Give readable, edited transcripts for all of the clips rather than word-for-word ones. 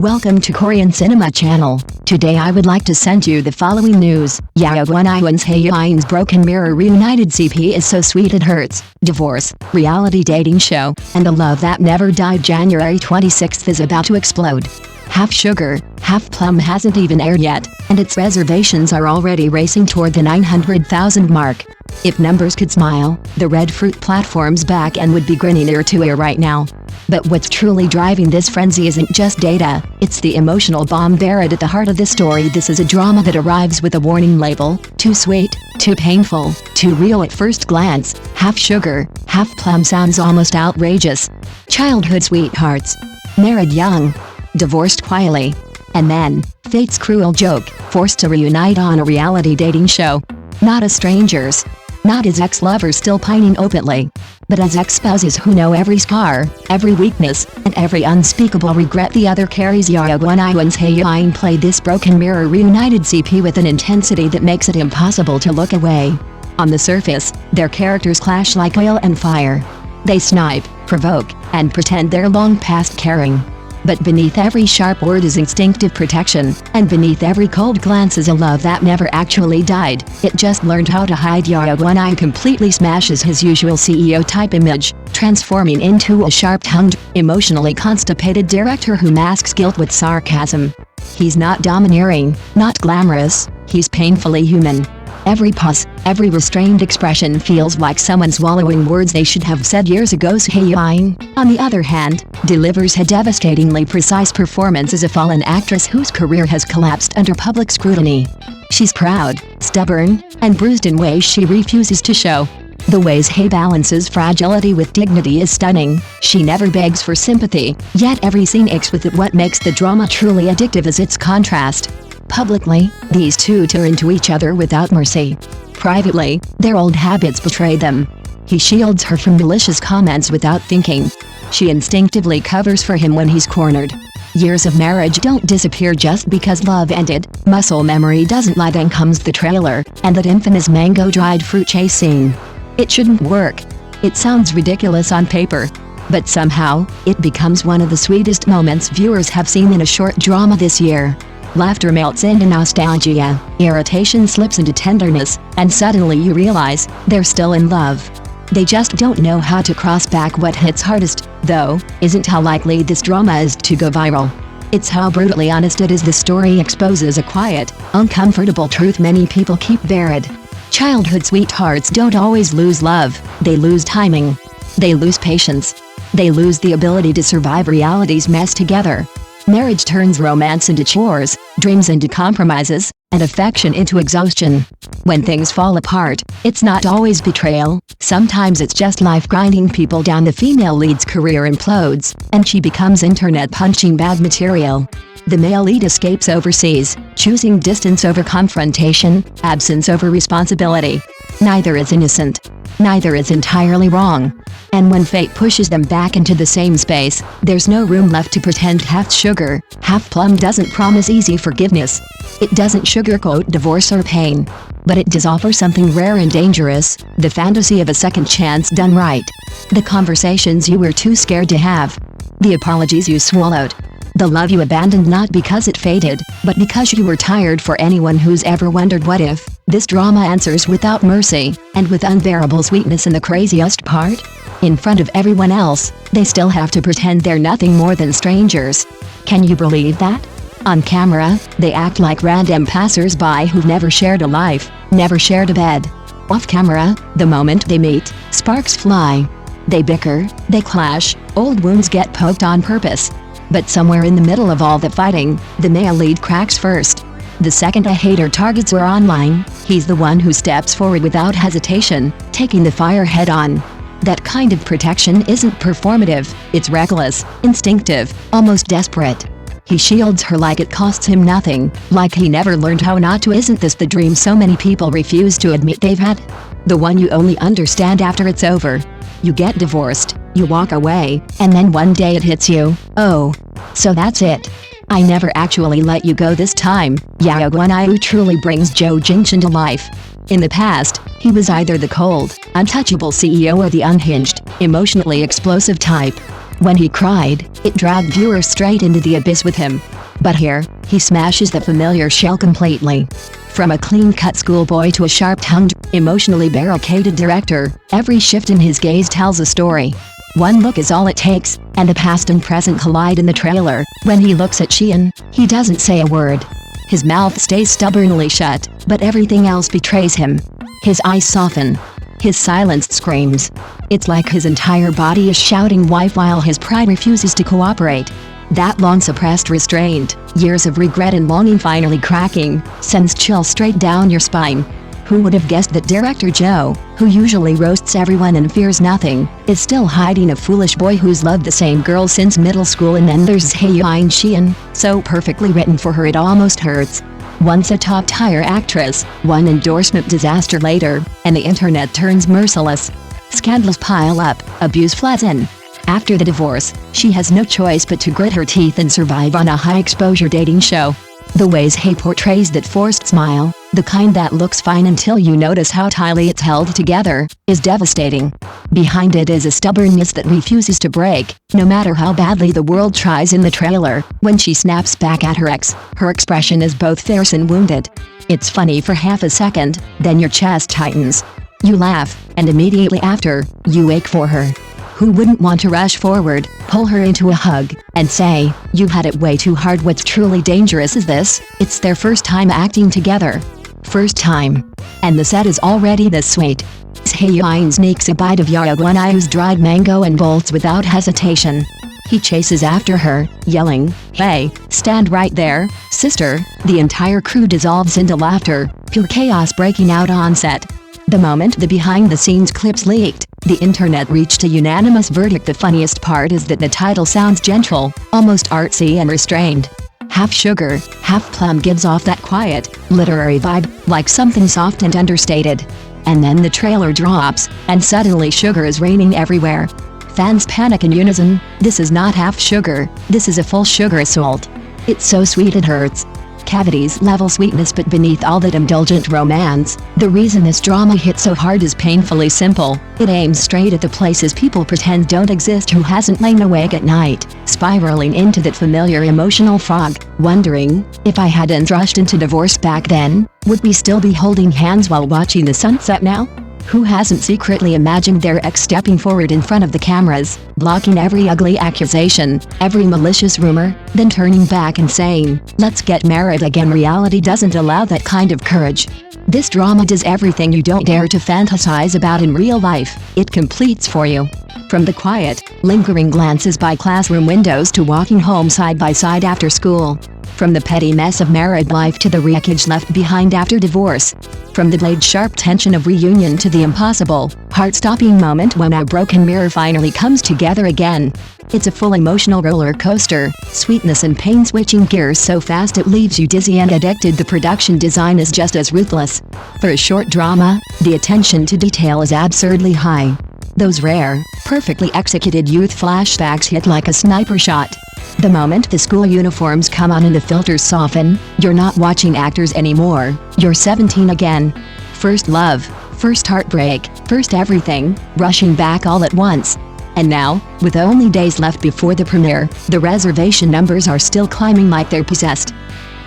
Welcome to Korean Cinema Channel. Today I would like to send you the following news. Guanyu's Hae-in's Broken Mirror reunited CP is so sweet it hurts. Divorce, reality dating show, and the love that never died. January 26th is about to explode. Half Sugar, Half Plum hasn't even aired yet, and its reservations are already racing toward the 900,000 mark. If numbers could smile, the Red Fruit platform's back and would be grinning ear to ear right now. But what's truly driving this frenzy isn't just data, it's the emotional bomb buried at the heart of the story. This is a drama that arrives with a warning label: too sweet, too painful, too real at first glance. Half Sugar, Half Plum sounds almost outrageous. Childhood sweethearts. Married young. Divorced quietly. And then, fate's cruel joke, forced to reunite on a reality dating show. Not as strangers. Not as ex-lovers still pining openly, but as ex-spouses who know every scar, every weakness, and every unspeakable regret the other carries. Guanyu's Hae-in played this Broken Mirror reunited CP with an intensity that makes it impossible to look away. On the surface, their characters clash like oil and fire. They snipe, provoke, and pretend they're long past caring. But beneath every sharp word is instinctive protection, and beneath every cold glance is a love that never actually died. It just learned how to hide. Guanyu completely smashes his usual CEO-type image, transforming into a sharp-tongued, emotionally constipated director who masks guilt with sarcasm. He's not domineering, not glamorous, he's painfully human. Every pause, every restrained expression feels like someone swallowing words they should have said years ago. Hae-in, on the other hand, delivers a devastatingly precise performance as a fallen actress whose career has collapsed under public scrutiny. She's proud, stubborn, and bruised in ways she refuses to show. The ways Hae balances fragility with dignity is stunning. She never begs for sympathy, yet every scene aches with it. What makes the drama truly addictive is its contrast. Publicly, these two tear into each other without mercy. Privately, their old habits betray them. He shields her from malicious comments without thinking. She instinctively covers for him when he's cornered. Years of marriage don't disappear just because love ended. Muscle memory doesn't lie. Then comes the trailer, and that infamous mango dried fruit chase scene. It shouldn't work. It sounds ridiculous on paper. But somehow, it becomes one of the sweetest moments viewers have seen in a short drama this year. Laughter melts into nostalgia, irritation slips into tenderness, and suddenly you realize they're still in love. They just don't know how to cross back. What hits hardest, though, isn't how likely this drama is to go viral. It's how brutally honest it is. The story exposes a quiet, uncomfortable truth many people keep buried. Childhood sweethearts don't always lose love, they lose timing. They lose patience. They lose the ability to survive reality's mess together. Marriage turns romance into chores, dreams into compromises, and affection into exhaustion. When things fall apart, it's not always betrayal, sometimes it's just life grinding people down. The female lead's career implodes, and she becomes internet punching bag material. The male lead escapes overseas, choosing distance over confrontation, absence over responsibility. Neither is innocent. Neither is entirely wrong. And when fate pushes them back into the same space, there's no room left to pretend. Half Sugar, Half Plum doesn't promise easy forgiveness. It doesn't sugarcoat divorce or pain. But it does offer something rare and dangerous: the fantasy of a second chance done right. The conversations you were too scared to have. The apologies you swallowed. The love you abandoned not because it faded, but because you were tired. For anyone who's ever wondered what if, this drama answers without mercy, and with unbearable sweetness. And the craziest part? In front of everyone else, they still have to pretend they're nothing more than strangers. Can you believe that? On camera, they act like random passers-by who've never shared a life, never shared a bed. Off camera, the moment they meet, sparks fly. They bicker, they clash, old wounds get poked on purpose. But somewhere in the middle of all the fighting, the male lead cracks first. The second a hater targets her online, he's the one who steps forward without hesitation, taking the fire head-on. That kind of protection isn't performative, it's reckless, instinctive, almost desperate. He shields her like it costs him nothing, like he never learned how not to. Isn't this the dream so many people refuse to admit they've had? The one you only understand after it's over. You get divorced, you walk away, and then one day it hits you: oh, so that's it. I never actually let you go this time. Guanyu truly brings Jo Jinshin to life. In the past, he was either the cold, untouchable CEO or the unhinged, emotionally explosive type. When he cried, it dragged viewers straight into the abyss with him. But here, he smashes the familiar shell completely. From a clean-cut schoolboy to a sharp-tongued, emotionally barricaded director, every shift in his gaze tells a story. One look is all it takes, and the past and present collide in the trailer. When he looks at Hae-in, he doesn't say a word. His mouth stays stubbornly shut, but everything else betrays him. His eyes soften. His silence screams. It's like his entire body is shouting wife while his pride refuses to cooperate. That long-suppressed restraint, years of regret and longing finally cracking, sends chills straight down your spine. Who would have guessed that director Joe, who usually roasts everyone and fears nothing, is still hiding a foolish boy who's loved the same girl since middle school? And then there's Hae-in, so perfectly written for her it almost hurts. Once a top-tier actress, one endorsement disaster later, and the internet turns merciless. Scandals pile up, abuse floods in. After the divorce, she has no choice but to grit her teeth and survive on a high-exposure dating show. The ways Hae portrays that forced smile, the kind that looks fine until you notice how tightly it's held together, is devastating. Behind it is a stubbornness that refuses to break, no matter how badly the world tries. In the trailer, when she snaps back at her ex, her expression is both fierce and wounded. It's funny for half a second, then your chest tightens. You laugh, and immediately after, you ache for her. Who wouldn't want to rush forward, pull her into a hug, and say, "You had it way too hard"? What's truly dangerous is this: it's their first time acting together. First time. And the set is already this sweet. Hae-in sneaks a bite of Guanyu's dried mango and bolts without hesitation. He chases after her, yelling, "Hey, stand right there, sister!" The entire crew dissolves into laughter, pure chaos breaking out on set. The moment the behind-the-scenes clips leaked, the internet reached a unanimous verdict. The funniest part is that the title sounds gentle, almost artsy and restrained. Half sugar, half plum gives off that quiet, literary vibe, like something soft and understated. And then the trailer drops, and suddenly sugar is raining everywhere. Fans panic in unison. This is not half sugar, this is a full sugar assault. It's so sweet it hurts. Cavities level sweetness, but beneath all that indulgent romance, the reason this drama hits so hard is painfully simple. It aims straight at the places people pretend don't exist. Who hasn't lain awake at night, spiraling into that familiar emotional fog, wondering, if I hadn't rushed into divorce back then, would we still be holding hands while watching the sunset now? Who hasn't secretly imagined their ex stepping forward in front of the cameras, blocking every ugly accusation, every malicious rumor, then turning back and saying, "Let's get married again"? Reality doesn't allow that kind of courage. This drama does everything you don't dare to fantasize about in real life. It completes for you. From the quiet, lingering glances by classroom windows to walking home side by side after school. From the petty mess of married life to the wreckage left behind after divorce. From the blade-sharp tension of reunion to the impossible, heart-stopping moment when a broken mirror finally comes together again. It's a full emotional roller coaster, sweetness and pain switching gears so fast it leaves you dizzy and addicted. The production design is just as ruthless. For a short drama, the attention to detail is absurdly high. Those rare, perfectly executed youth flashbacks hit like a sniper shot. The moment the school uniforms come on and the filters soften, you're not watching actors anymore, you're 17 again. First love, first heartbreak, first everything, rushing back all at once. And now, with only days left before the premiere, the reservation numbers are still climbing like they're possessed.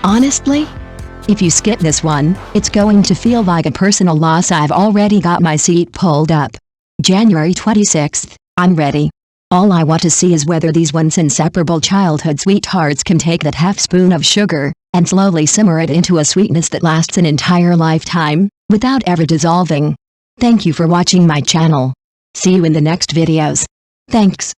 Honestly, if you skip this one, it's going to feel like a personal loss. I've already got my seat pulled up. January 26th, I'm ready. All I want to see is whether these once inseparable childhood sweethearts can take that half spoon of sugar, and slowly simmer it into a sweetness that lasts an entire lifetime, without ever dissolving. Thank you for watching my channel. See you in the next videos. Thanks.